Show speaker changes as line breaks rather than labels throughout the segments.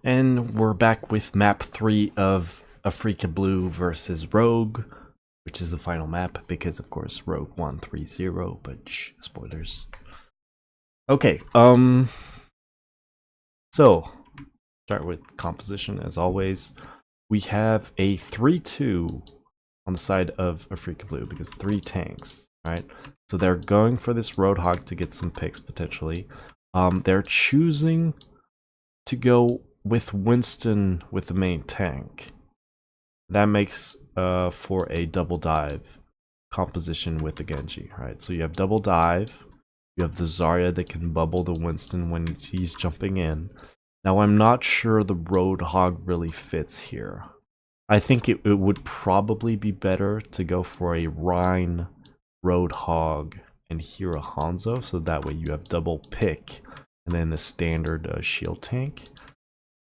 And we're back with map 3 of Africa Blue versus Rogue, which is the final map because of course Rogue won 3-0, but spoilers. Okay, so start with composition as always. We have a 3-2 on the side of Africa Blue because 3 tanks, right? So they're going for this Roadhog to get some picks potentially. They're choosing to go with Winston with the main tank. That makes for a double dive composition with the Genji, right? So you have double dive, you have the Zarya that can bubble the Winston when he's jumping in. Now I'm not sure the Roadhog really fits here. I think it would probably be better to go for a Rhine Roadhog and here a Hanzo, so that way you have double pick and then a standard shield tank,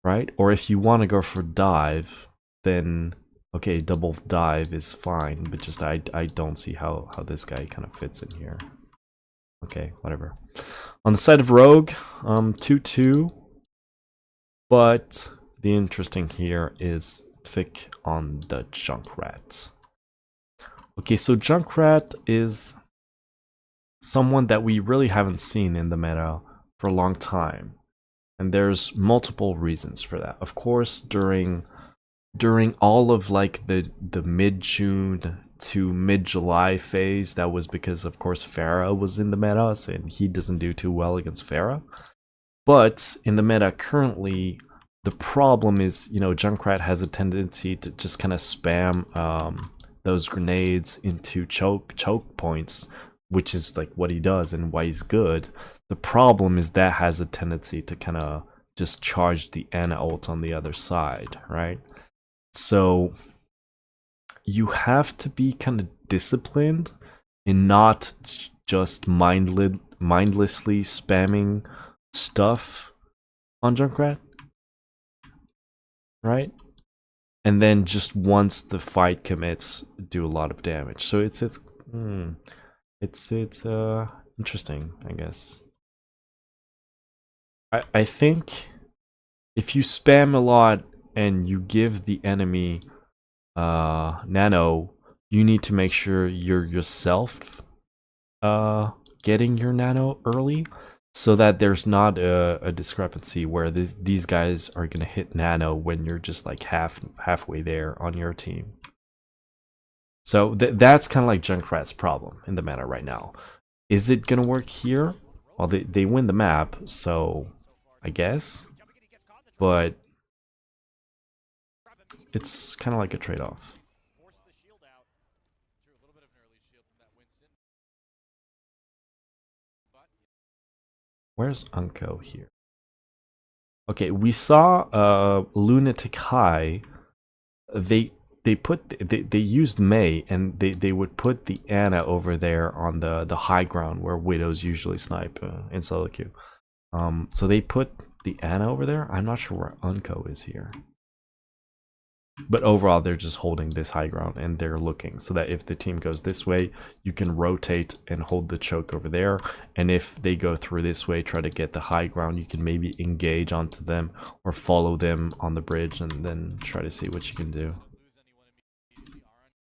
right? Or if you want to go for dive, then okay, double dive is fine, but just I don't see how this guy kind of fits in here. Okay, whatever. On the side of Rogue, 2-2, but the interesting here is Vic on the Junkrat. Okay, so Junkrat is someone that we really haven't seen in the meta for a long time, and there's multiple reasons for that. Of course, during all of like the mid-June to mid-July phase, that was because of course Pharah was in the meta, and he doesn't do too well against Pharah. But in the meta currently, the problem is, you know, Junkrat has a tendency to just kind of spam those grenades into choke points, which is like what he does and why he's good. The problem is that has a tendency to kind of just charge the Ana ult on the other side, right? So you have to be kind of disciplined in not just mindlessly spamming stuff on Junkrat, right? And then just once the fight commits, do a lot of damage. So it's interesting, I guess. I think if you spam a lot and you give the enemy nano, you need to make sure you're yourself getting your nano early, so that there's not a discrepancy where these guys are gonna hit nano when you're just like halfway there on your team. So that's kind of like Junkrat's problem in the meta right now. Is it gonna work here? Well, they win the map, so I guess, but it's kind of like a trade-off. Where's Unko here? Okay, we saw Lunatic High. They used Mei, and they would put the Ana over there on the high ground where Widows usually snipe in solo queue. So they put the Ana over there. I'm not sure where Unko is here. But overall, they're just holding this high ground, and they're looking so that if the team goes this way, you can rotate and hold the choke over there. And if they go through this way, try to get the high ground, you can maybe engage onto them or follow them on the bridge and then try to see what you can do.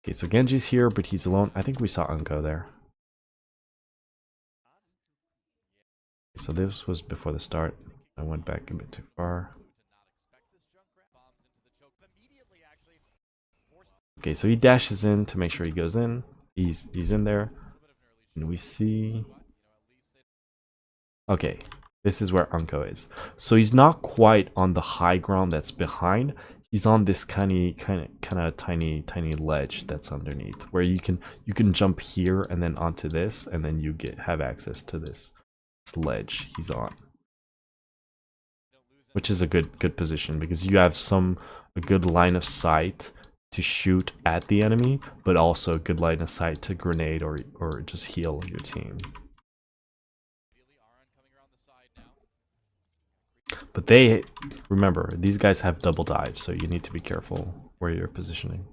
Okay, so Genji's here, but he's alone. I think we saw Unko there. So this was before the start. I went back a bit too far. Okay, so he dashes in to make sure he goes in. He's in there. And we see... Okay, this is where Unko is. So he's not quite on the high ground that's behind. He's on this kind of tiny ledge that's underneath, where you can jump here and then onto this, and then you have access to this ledge he's on, which is a good position because you have a good line of sight to shoot at the enemy, but also a good line of sight to grenade or just heal your team. But remember, these guys have double dive, so you need to be careful where you're positioning.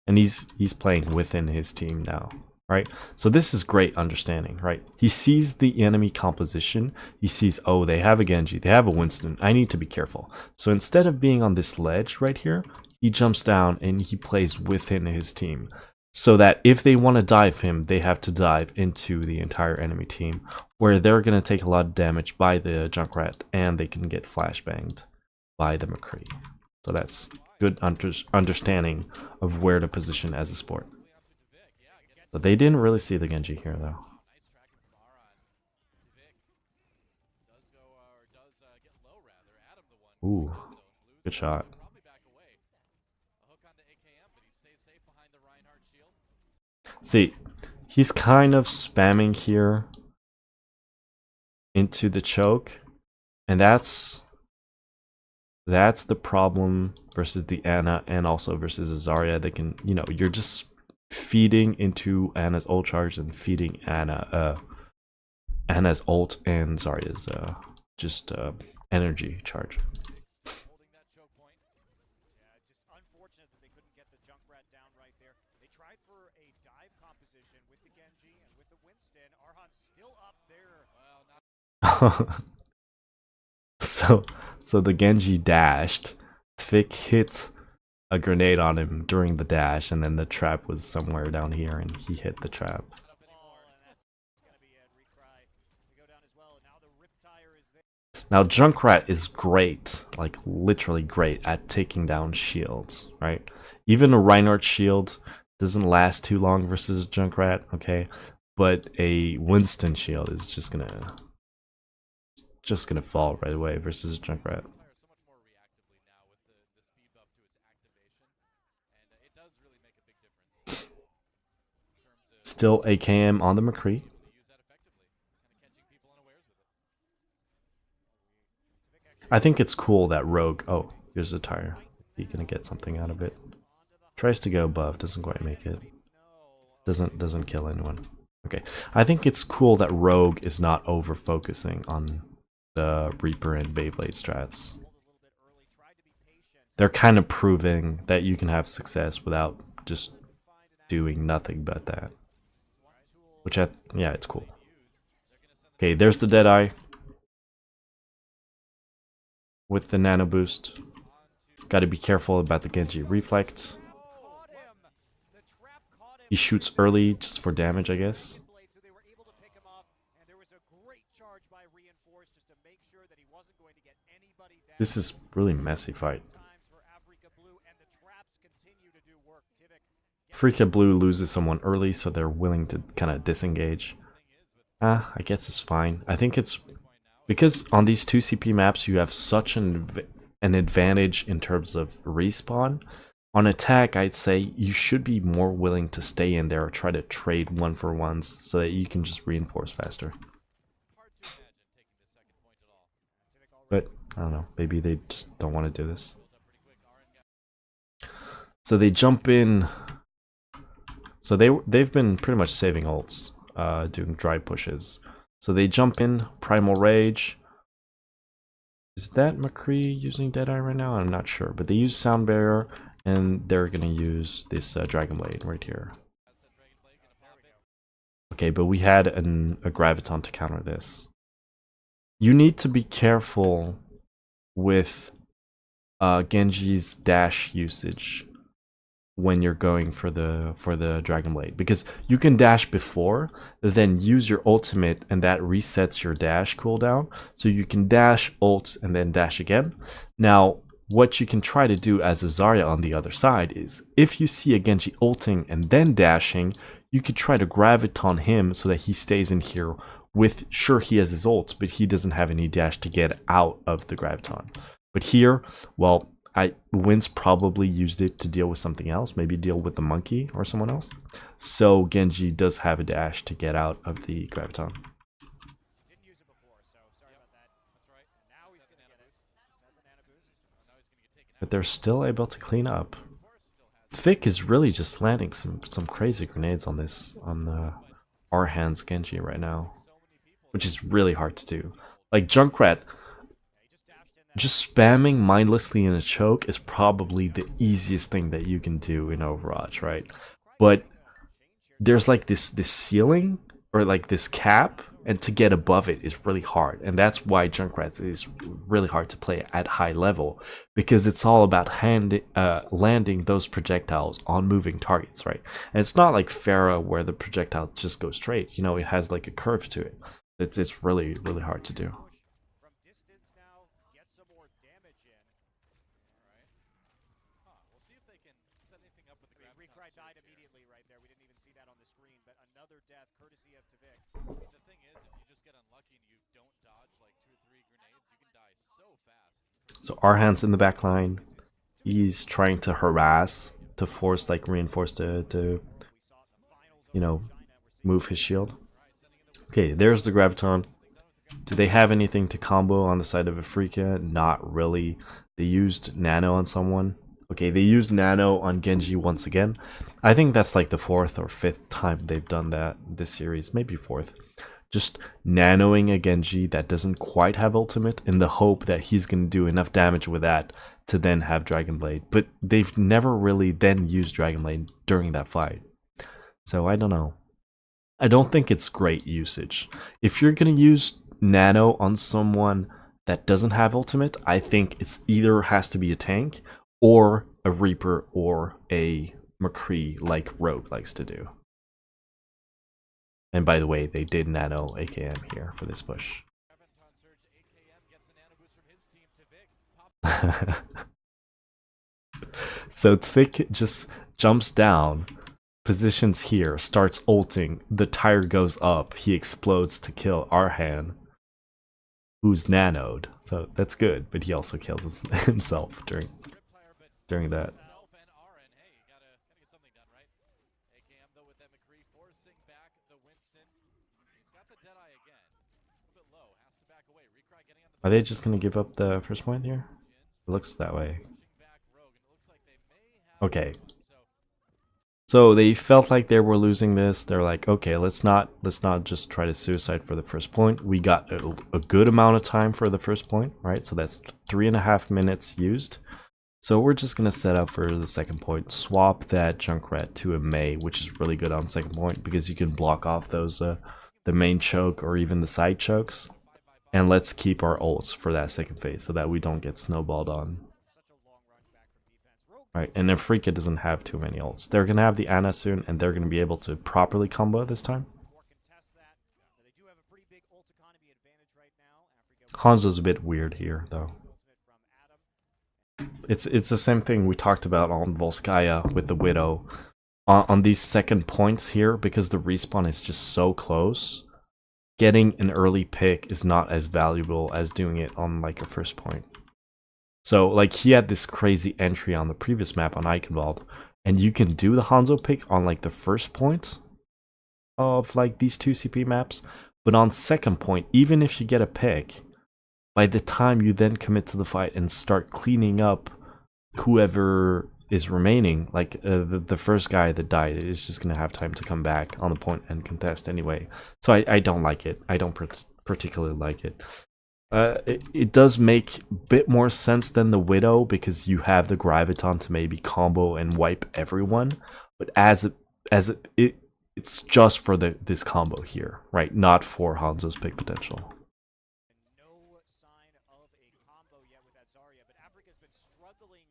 And he's playing within his team now, right? So this is great understanding, right? He sees the enemy composition. He sees, oh, they have a Genji, they have a Winston. I need to be careful. So instead of being on this ledge right here, he jumps down and he plays within his team. So that if they want to dive him, they have to dive into the entire enemy team, where they're going to take a lot of damage by the Junkrat and they can get flashbanged by the McCree. So that's good understanding of where to position as a support. But they didn't really see the Genji here, though. Ooh, good shot. See, he's kind of spamming here into the choke, and that's the problem versus the Ana and also versus a Zarya. They can, you know, you're just feeding into Ana's ult charge and feeding Ana's ult and Zarya's just energy charge. So the Genji dashed. Tvik hit a grenade on him during the dash, and then the trap was somewhere down here, and he hit the trap. Now Junkrat is great, like literally great at taking down shields, right? Even a Reinhardt shield doesn't last too long versus Junkrat, okay? But a Winston shield is just gonna fall right away versus Junkrat. Still AKM on the McCree. I think it's cool that Rogue... Oh, here's a tire. Is he gonna get something out of it? Tries to go above, doesn't quite make it. Doesn't kill anyone. Okay, I think it's cool that Rogue is not over-focusing on the Reaper and Beyblade strats. They're kind of proving that you can have success without just doing nothing but that. Which, yeah, it's cool. Okay, there's the Deadeye. With the nano boost. Gotta be careful about the Genji reflect. He shoots early just for damage, I guess. This is really messy fight. Afrika Blue loses someone early, so they're willing to kind of disengage. I guess it's fine. I think it's because on these two CP maps you have such an advantage in terms of respawn. On attack, I'd say you should be more willing to stay in there or try to trade one-for-ones so that you can just reinforce faster. But I don't know, maybe they just don't want to do this. So they jump in. So they've been pretty much saving ults, doing dry pushes. So they jump in, Primal Rage. Is that McCree using Deadeye right now? I'm not sure, but they use Sound Barrier, and they're gonna use this Dragon Blade right here. Okay, but we had a Graviton to counter this. You need to be careful with Genji's dash usage when you're going for the Dragon Blade, because you can dash before, then use your ultimate, and that resets your dash cooldown. So you can dash, ult, and then dash again. Now, what you can try to do as a Zarya on the other side is, if you see a Genji ulting and then dashing, you could try to graviton him so that he stays in here with, sure, he has his ult, but he doesn't have any dash to get out of the graviton. But here, well, Win's probably used it to deal with something else, maybe deal with the monkey or someone else. So Genji does have a dash to get out of the graviton. But they're still able to clean up. Tvik is really just landing some crazy grenades on this, on our hands Genji right now, which is really hard to do. Like Junkrat, just spamming mindlessly in a choke is probably the easiest thing that you can do in Overwatch, right? But there's like this ceiling or like this cap, and to get above it is really hard, and that's why Junkrats is really hard to play at high level, because it's all about landing those projectiles on moving targets, right? And it's not like Pharah where the projectile just goes straight. You know, it has like a curve to it. It's really hard to do.
From distance now, get some more damage in. Alright. We'll see if they can set anything up with the Recry died immediately right there. We didn't even see that on the screen, but another death courtesy of Tavik. The thing is, if you just get unlucky and you don't dodge like 2 or 3 grenades, you can die so fast.
So Arhan's in the back line. He's trying to harass, to force like reinforce to you know, move his shield. Okay, there's the Graviton. Do they have anything to combo on the side of Afrika? Not really. They used Nano on someone. Okay, they used Nano on Genji once again. I think that's like the 4th or 5th time they've done that this series. Maybe 4th. Just nanoing a Genji that doesn't quite have ultimate in the hope that he's going to do enough damage with that to then have Dragon Blade. But they've never really then used Dragon Blade during that fight. So I don't know. I don't think it's great usage. If you're going to use Nano on someone that doesn't have ultimate, I think it's either has to be a tank or a Reaper or a McCree like Rogue likes to do. And by the way, they did Nano AKM here for this push. So Tvik just jumps down, positions here, starts ulting, the tire goes up, he explodes to kill Arhan, who's nanoed. So that's good, but he also kills himself during that. Are they just gonna give up the first point here? It looks that way. Okay. So they felt like they were losing this. They're like, okay, let's not just try to suicide for the first point. We got a good amount of time for the first point, right? So that's 3.5 minutes used. So we're just gonna set up for the second point. Swap that Junkrat to a Mei, which is really good on second point because you can block off those the main choke or even the side chokes. And let's keep our ults for that second phase so that we don't get snowballed on. Right, and Afrika doesn't have too many ults. They're gonna have the Ana soon, and they're gonna be able to properly combo this time. Hanzo's a bit weird here, though. It's the same thing we talked about on Volskaya with the Widow. On these second points here, because the respawn is just so close, getting an early pick is not as valuable as doing it on like a first point. So like he had this crazy entry on the previous map on Eichenwald, and you can do the Hanzo pick on like the first point of like these 2 CP maps, but on second point, even if you get a pick, by the time you then commit to the fight and start cleaning up whoever is remaining, like the first guy that died is just gonna have time to come back on the point and contest anyway. So I don't like it. I don't particularly like it. It does make a bit more sense than the Widow because you have the Graviton to maybe combo and wipe everyone, but it's just for this combo here, right? Not for Hanzo's pick potential.
No sign of a combo yet with that Zarya, but Afrika's been struggling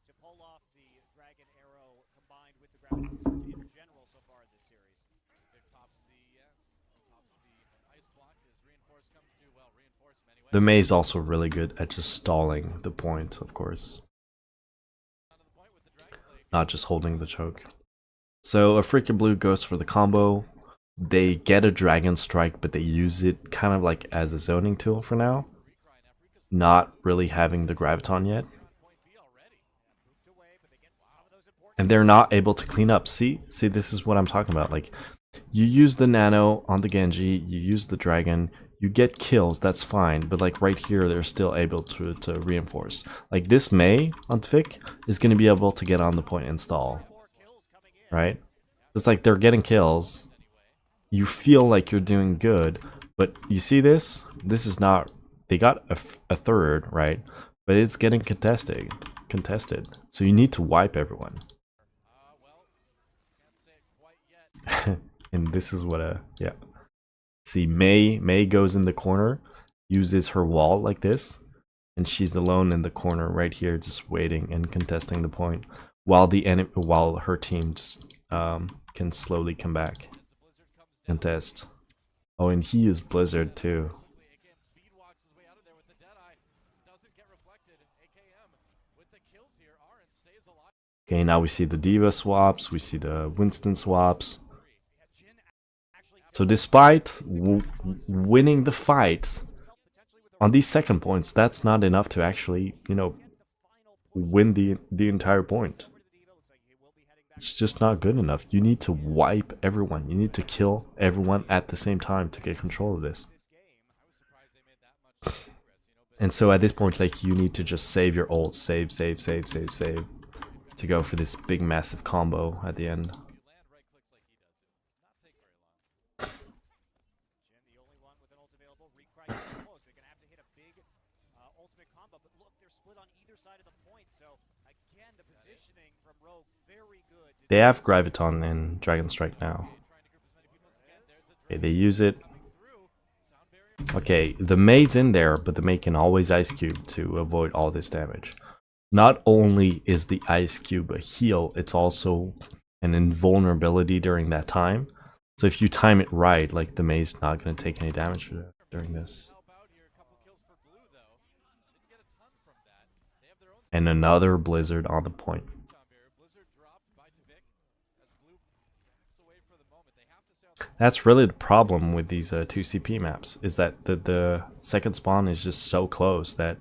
to pull off the Dragon Arrow combined with the Graviton in general so far in this series.
The Mei is also really good at just stalling the point, of course. Not just holding the choke. So Afrika Blue goes for the combo. They get a Dragon Strike, but they use it kind of like as a zoning tool for now. Not really having the Graviton yet. And they're not able to clean up. See, this is what I'm talking about. Like, you use the Nano on the Genji, you use the Dragon, you get kills, that's fine, but like right here, they're still able to reinforce. Like this Mei on Tvik is going to be able to get on the point and stall, right? It's like they're getting kills, you feel like you're doing good, but you see this? This is not, they got a third, right? But it's getting contested, so you need to wipe everyone. And this is what yeah. See, May goes in the corner, uses her wall like this, and she's alone in the corner right here, just waiting and contesting the point, while while her team just can slowly come back, contest. Oh, and he used Blizzard too. Okay, now we see the Diva swaps, we see the Winston swaps. So despite winning the fight, on these second points, that's not enough to actually, you know, win the entire point. It's just not good enough. You need to wipe everyone. You need to kill everyone at the same time to get control of this. And so at this point, like, you need to just save your ult, save, to go for this big massive combo at the end. They have Graviton and Dragon Strike now. Okay, they use it. Okay, the May's in there, but the May can always Ice Cube to avoid all this damage. Not only is the Ice Cube a heal, it's also an invulnerability during that time. So if you time it right, like, the May's not going to take any damage during this. And another Blizzard on the point. That's really the problem with these 2 CP maps, is that the second spawn is just so close that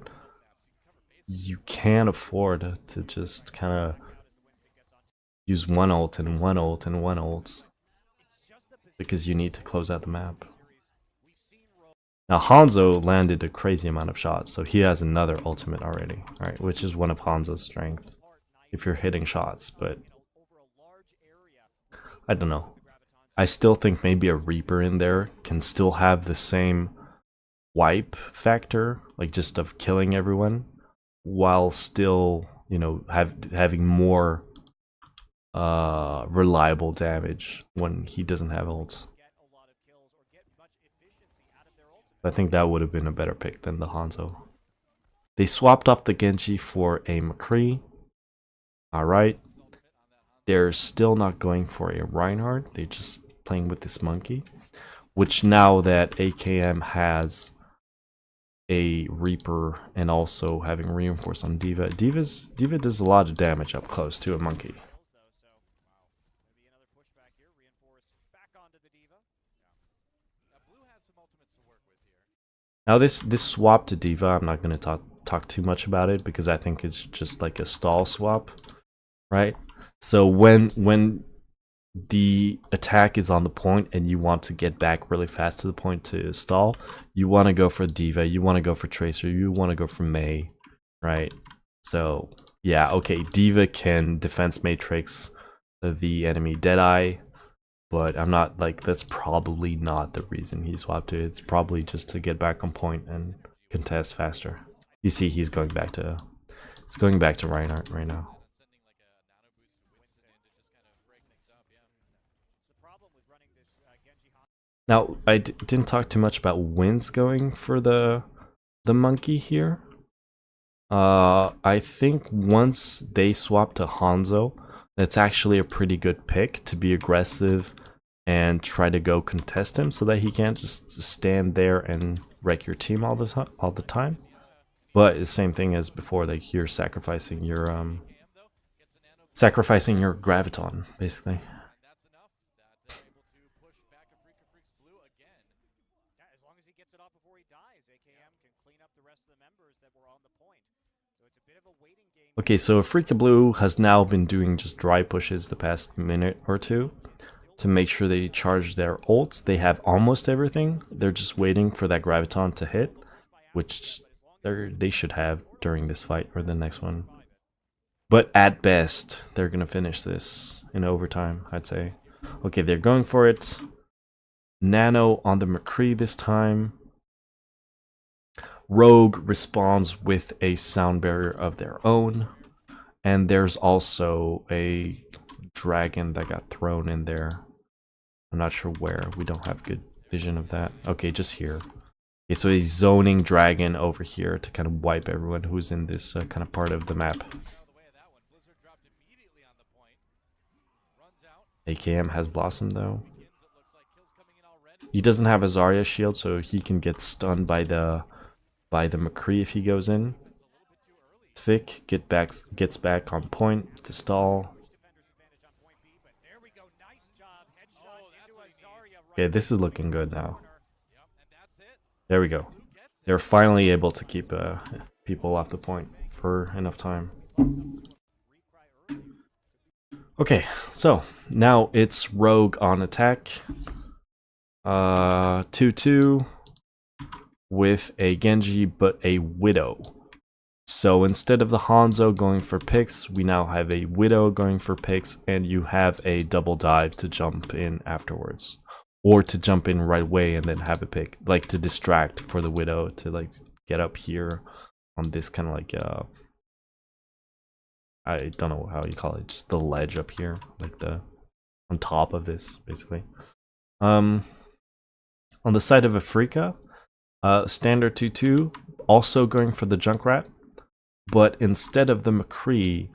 you can't afford to just kind of use one ult and one ult and one ult, because you need to close out the map. Now Hanzo landed a crazy amount of shots, so he has another ultimate already, right? Which is one of Hanzo's strengths, if you're hitting shots, but I don't know. I still think maybe a Reaper in there can still have the same wipe factor, like just of killing everyone, while still, you know, having more reliable damage when he doesn't have ult. I think that would have been a better pick than the Hanzo. They swapped off the Genji for a McCree. Alright. They're still not going for a Reinhardt. They're just playing with this monkey. Which, now that AKM has a Reaper and also having reinforced on Diva, Diva does a lot of damage up close to a monkey. Now this swap to Diva, I'm not going to talk too much about it, because I think it's just like a stall swap, right? So when the attack is on the point and you want to get back really fast to the point to stall, you want to go for Diva, you want to go for Tracer, you want to go for May, right? So yeah, okay, Diva can defense matrix the enemy Deadeye, but I'm not, like, that's probably not the reason he swapped it. It's probably just to get back on point and contest faster. You see, he's going back to Reinhardt right now. Now, I didn't talk too much about Wins going for the monkey here. I think once they swap to Hanzo, that's actually a pretty good pick to be aggressive and try to go contest him, so that he can't just stand there and wreck your team all the time. But it's the same thing as before, like, you're sacrificing your graviton, basically. Okay, so Freaka Blue has now been doing just dry pushes the past minute or two to make sure they charge their ults. They have almost everything. They're just waiting for that graviton to hit, which they should have during this fight or the next one. But at best, they're gonna finish this in overtime, I'd say. Okay, they're going for it. Nano on the McCree this time. Rogue responds with a sound barrier of their own. And there's also a dragon that got thrown in there. I'm not sure where. We don't have good vision of that. Okay, just here. Okay, so he's zoning dragon over here to kind of wipe everyone who's in this kind of part of the map. AKM has Blossom though. He doesn't have a Zarya shield, so he can get stunned by the McCree if he goes in. Vic gets back on point to stall. Okay, this is looking good now. There we go. They're finally able to keep people off the point for enough time. Okay, so now it's Rogue on attack. 2-2 with a Genji but a Widow. So instead of the Hanzo going for picks, we now have a Widow going for picks, and you have a double dive to jump in afterwards. Or to jump in right away and then have a pick, like to distract for the Widow to like get up here on this kind of like I don't know how you call it, just the ledge up here, like the on top of this basically. On the side of Afrika, standard 2-2, also going for the Junkrat, but instead of the McCree,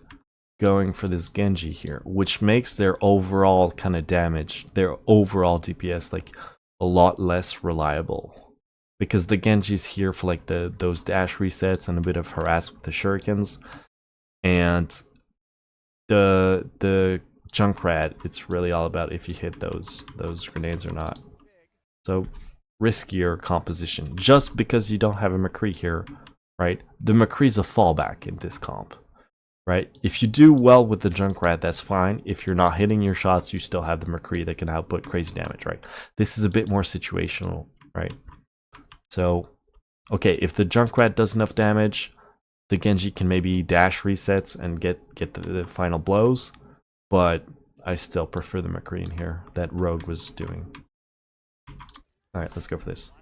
going for this Genji here, which makes their overall kind of damage, their overall DPS like a lot less reliable, because the Genji's here for like those dash resets and a bit of harass with the shurikens, and the Junkrat, it's really all about if you hit those grenades or not. So riskier composition, just because you don't have a McCree here, right? The McCree's a fallback in this comp. Right? If you do well with the Junkrat, that's fine. If you're not hitting your shots, you still have the McCree that can output crazy damage, right? This is a bit more situational, right? So, okay, if the Junkrat does enough damage, the Genji can maybe dash resets and get the final blows, but I still prefer the McCree in here that Rogue was doing. Alright, let's go for this.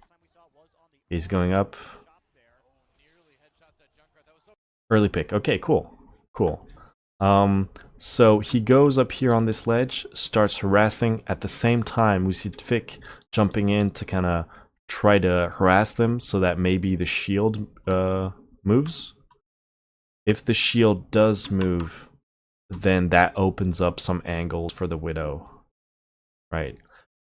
He's going up. Early pick. Okay, cool. Cool. So he goes up here on this ledge, starts harassing. At the same time, we see Vic jumping in to kind of try to harass them so that maybe the shield moves. If the shield does move, then that opens up some angles for the Widow. Right.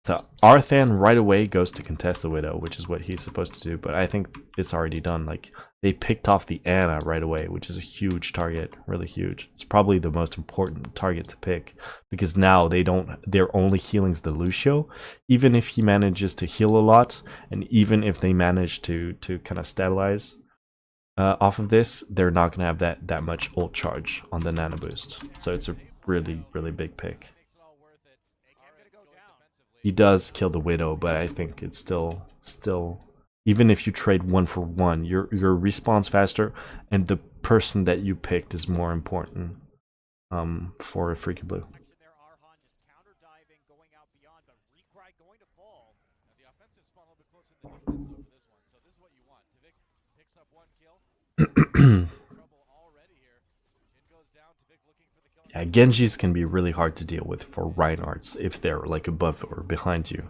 So Arthan right away goes to contest the Widow, which is what he's supposed to do, but I think it's already done. Like, they picked off the Ana right away, which is a huge target, really huge. It's probably the most important target to pick, because now their only healing's the Lucio. Even if he manages to heal a lot, and even if they manage to kind of stabilize off of this, they're not going to have that much ult charge on the nano boost. So it's a really, really big pick. He does kill the Widow, but I think it's still even if you trade 1 for 1, your respawn's faster, and the person that you picked is more important for a freaking blue. Yeah, Genjis can be really hard to deal with for Reinhardts if they're like above or behind you.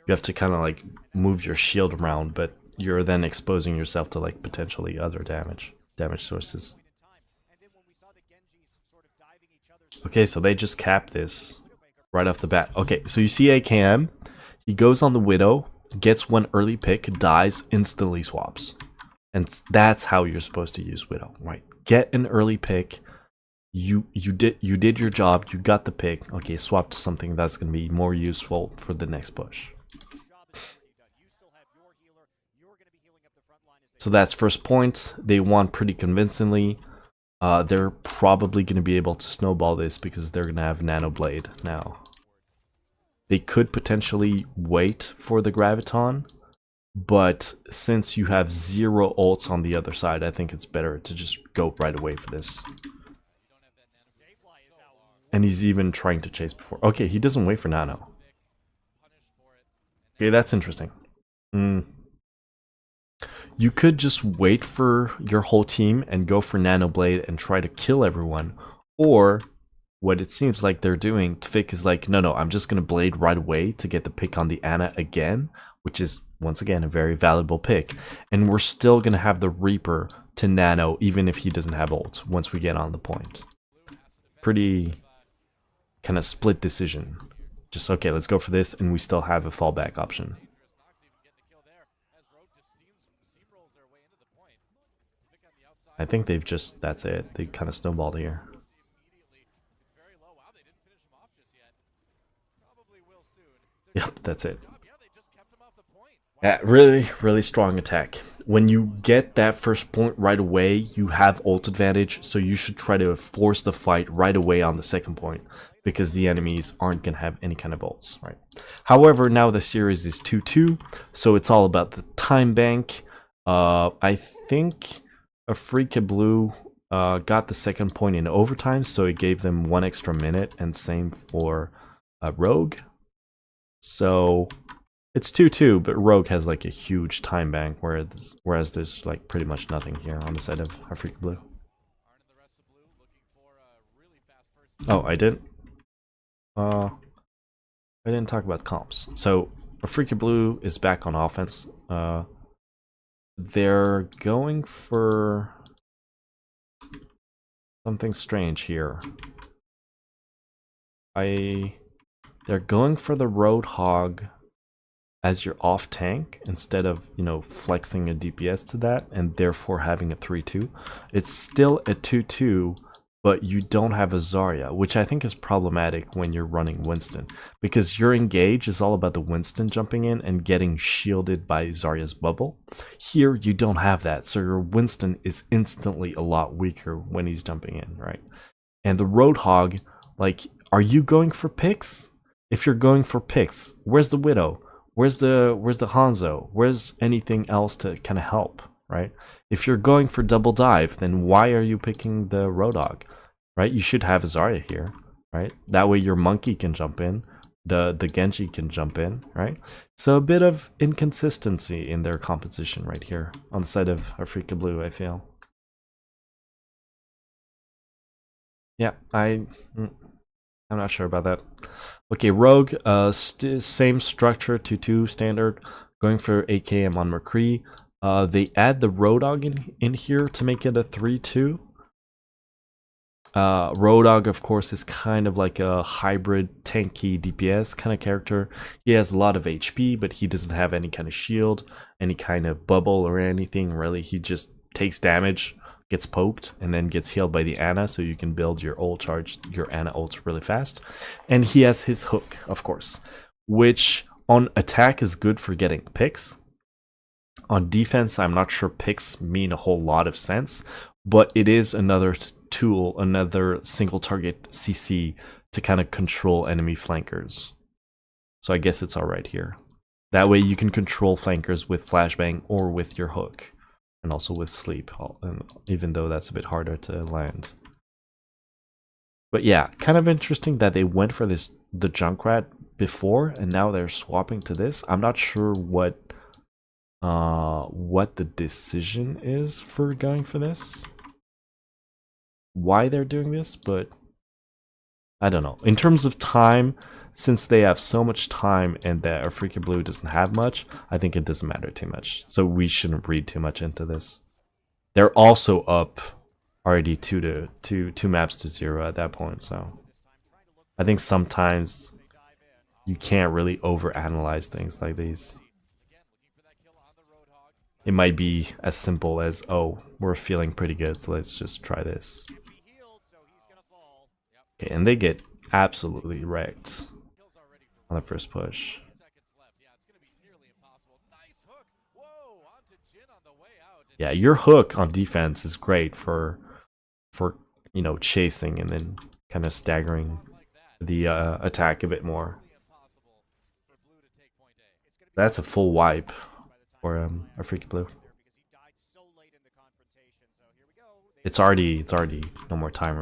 You have to kind of like move your shield around, but you're then exposing yourself to like potentially other damage sources. Okay, so they just cap this right off the bat. Okay, so you see AKM, he goes on the Widow, gets one early pick, dies, instantly swaps. And that's how you're supposed to use Widow, right? Get an early pick. You did your job, you got the pick. Okay, swap to something that's going to be more useful for the next push. So that's first point. They won pretty convincingly. They're probably going to be able to snowball this because they're going to have Nano Blade now. They could potentially wait for the Graviton, but since you have 0 ults on the other side, I think it's better to just go right away for this. And he's even trying to chase before. Okay, he doesn't wait for Nano. Okay, that's interesting. You could just wait for your whole team and go for Nano Blade and try to kill everyone. Or what it seems like they're doing, Tvik is like, no, I'm just gonna blade right away to get the pick on the Ana again, which is once again a very valuable pick, and we're still gonna have the Reaper to nano even if he doesn't have ult once we get on the point. Pretty kind of split decision. Just okay, let's go for this, and we still have a fallback option. I think they've just, that's it. They kind of snowballed here. Yep, that's it. Yeah, really strong attack. When you get that first point right away, you have ult advantage, so you should try to force the fight right away on the second point, because the enemies aren't going to have any kind of ults, right? However, now the series is 2-2, so it's all about the time bank. I think Afrika Blue got the second point in overtime, so it gave them 1 extra minute, and same for Rogue. So it's 2-2, but Rogue has like a huge time bank, whereas there's like pretty much nothing here on the side of Afrika Blue. Oh, I didn't talk about comps. So Afrika Blue is back on offense. They're going for something strange here. They're going for the Roadhog as your off tank instead of, you know, flexing a DPS to that and therefore having a 3-2. It's still a 2-2, but you don't have a Zarya, which I think is problematic when you're running Winston, because your engage is all about the Winston jumping in and getting shielded by Zarya's bubble. Here you don't have that, so your Winston is instantly a lot weaker when he's jumping in, right? And the Roadhog, like, are you going for picks? If you're going for picks, where's the Widow? Where's the Hanzo? Where's anything else to kind of help, right? If you're going for double dive, then why are you picking the Roadhog, right? You should have a Zarya here, right? That way your Monkey can jump in, the Genji can jump in, right? So a bit of inconsistency in their composition right here on the side of Afrika Blue, I feel. Yeah, I'm not sure about that. Okay, Rogue, same structure, 2-2 standard, going for AKM on McCree. They add the Roadhog in here to make it a 3-2. Roadhog, of course, is kind of like a hybrid tanky DPS kind of character. He has a lot of HP, but he doesn't have any kind of shield, any kind of bubble or anything, really. He just takes damage, gets poked, and then gets healed by the Ana, so you can build your ult charge, your Ana ult really fast. And he has his hook, of course, which on attack is good for getting picks. On defense, I'm not sure picks mean a whole lot of sense, but it is another tool, another single target CC to kind of control enemy flankers. So I guess it's alright here. That way you can control flankers with flashbang or with your hook, and also with sleep, even though that's a bit harder to land. But yeah, kind of interesting that they went for the Junkrat before, and now they're swapping to this. I'm not sure what the decision is for going for this, why they're doing this, but I don't know. In terms of time, since they have so much time and that Afrika Blue doesn't have much, I think it doesn't matter too much. So we shouldn't read too much into this. They're also up already 2 maps to 0 at that point, so I think sometimes you can't really overanalyze things like these. It might be as simple as, oh, we're feeling pretty good, so let's just try this. Okay, and they get absolutely wrecked on the first push. Yeah, your hook on defense is great for you know, chasing and then kind of staggering the attack a bit more. That's a full wipe for Afrika Blue. It's already no more time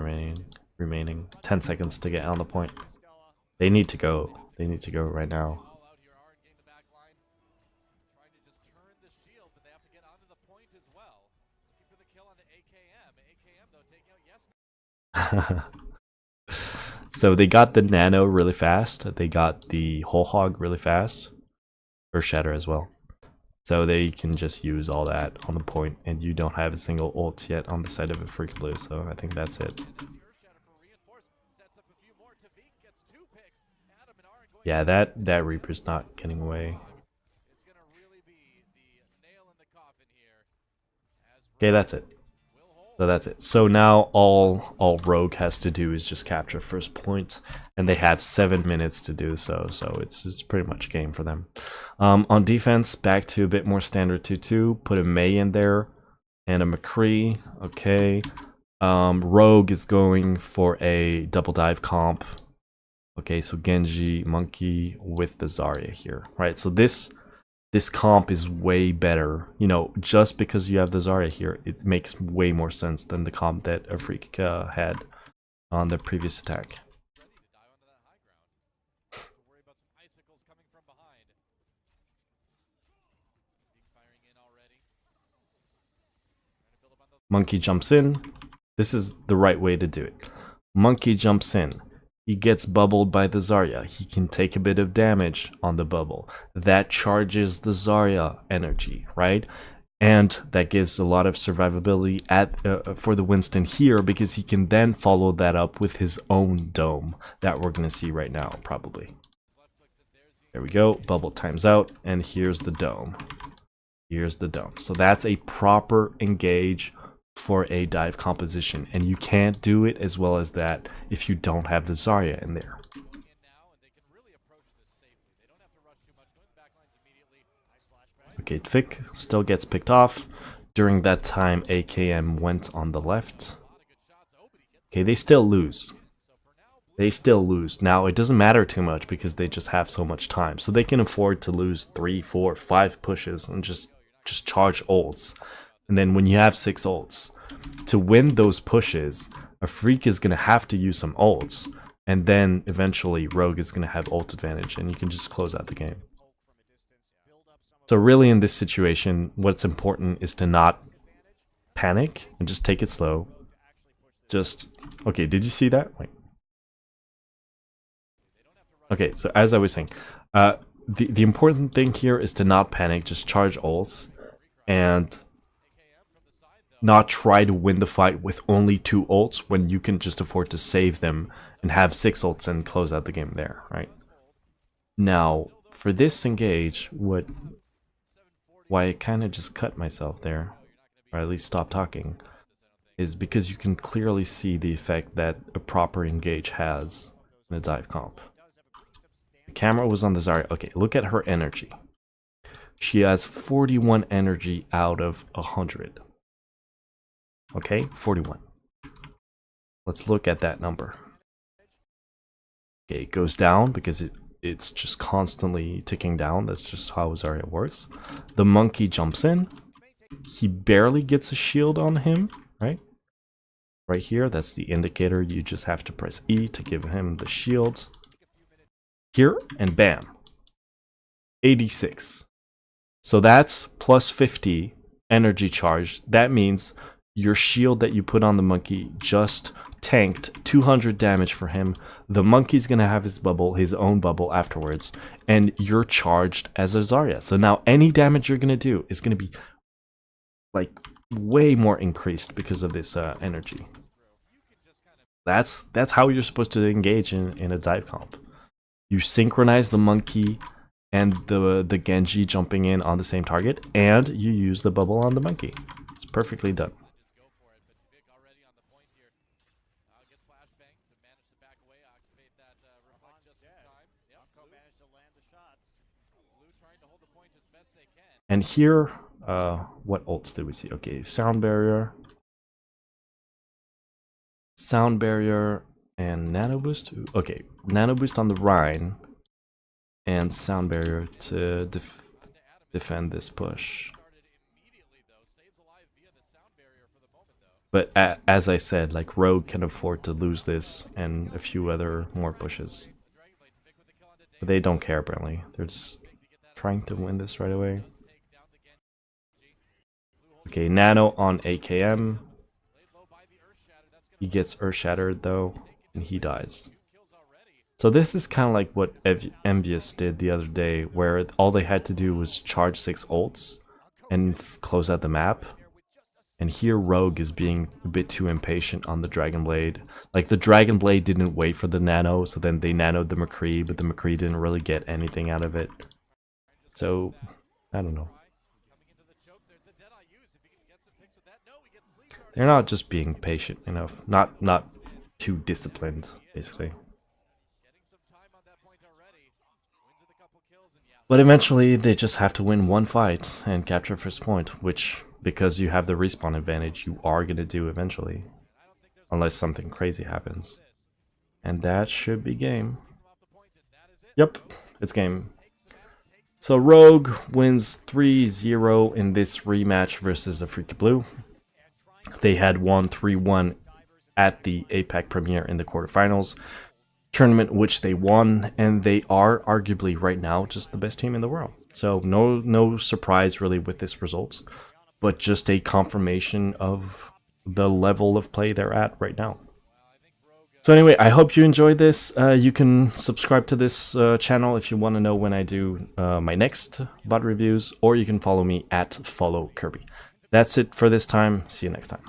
remaining. 10 seconds to get on the point. They need to go. They need to go right now. So they got the nano really fast. They got the whole hog really fast. Or shatter as well. So they can just use all that on the point, and you don't have a single ult yet on the side of a freak blue. So I think that's it. Yeah, that Reaper's not getting away. Okay, that's it. So that's it. So now all Rogue has to do is just capture first point, and they have 7 minutes to do so. So it's pretty much game for them. On defense, back to a bit more standard 2-2. Put a Mei in there and a McCree. Okay. Rogue is going for a double dive comp. Okay, so Genji, Monkey with the Zarya here, right? So this comp is way better. You know, just because you have the Zarya here, it makes way more sense than the comp that Afrika had on the previous attack. Monkey jumps in. This is the right way to do it. Monkey jumps in. He gets bubbled by the Zarya. He can take a bit of damage on the bubble. That charges the Zarya energy, right? And that gives a lot of survivability for the Winston here, because he can then follow that up with his own dome that we're going to see right now, probably. There we go. Bubble times out, and here's the dome. Here's the dome. So that's a proper engage for a dive composition, and you can't do it as well as that if you don't have the Zarya in there. Okay, Tvik still gets picked off. During that time, AKM went on the left. Okay, they still lose. They still lose. Now, it doesn't matter too much because they just have so much time. So they can afford to lose 3, 4, 5 pushes and just charge ults. And then when you have 6 ults, to win those pushes, a Freak is going to have to use some ults. And then eventually Rogue is going to have ult advantage, and you can just close out the game. So really in this situation, what's important is to not panic and just take it slow. Just, okay, did you see that? Wait. Okay, so as I was saying, the important thing here is to not panic, just charge ults, and not try to win the fight with only 2 ults when you can just afford to save them and have 6 ults and close out the game there, right? Now, for this engage, why I kind of just cut myself there, or at least stop talking, is because you can clearly see the effect that a proper engage has in a dive comp. The camera was on the Zarya. Okay, look at her energy. She has 41 energy out of 100. Okay, 41. Let's look at that number. Okay, it goes down because it's just constantly ticking down. That's just how Zarya works. The Monkey jumps in. He barely gets a shield on him, right? Right here, that's the indicator. You just have to press E to give him the shield. Here, and bam. 86. So that's plus 50 energy charge. That means your shield that you put on the Monkey just tanked 200 damage for him. The Monkey's gonna have his bubble, his own bubble afterwards, and you're charged as a Zarya. So now any damage you're gonna do is gonna be like way more increased because of this energy. That's how you're supposed to engage in a dive comp. You synchronize the Monkey and the Genji jumping in on the same target, and you use the bubble on the Monkey. It's perfectly done. And here, what ults did we see? Okay, sound barrier, and nano boost. Okay, nano boost on the Rhine, and sound barrier to defend this push. But as I said, like, Rogue can afford to lose this and a few other more pushes. But they don't care apparently. They're just trying to win this right away. Okay, Nano on AKM. He gets Earth Shattered though, and he dies. So this is kind of like what Envious did the other day, where all they had to do was charge 6 ults and close out the map. And here Rogue is being a bit too impatient on the Dragon Blade. Like, the Dragon Blade didn't wait for the nano, so then they nanoed the McCree, but the McCree didn't really get anything out of it. So, I don't know. They're not just being patient enough. Not too disciplined, basically. But eventually, they just have to win one fight and capture first point, which, because you have the respawn advantage, you are going to do eventually. Unless something crazy happens. And that should be game. Yep, it's game. So Rogue wins 3-0 in this rematch versus Afrika Blue. They had won 3-1 at the APAC premiere in the quarterfinals tournament, which they won, and they are arguably right now just the best team in the world. So no surprise really with this result, but just a confirmation of the level of play they're at right now. So anyway, I hope you enjoyed this. You can subscribe to this channel if you want to know when I do my next bot reviews, or you can follow me at @followkirby. That's it for this time. See you next time.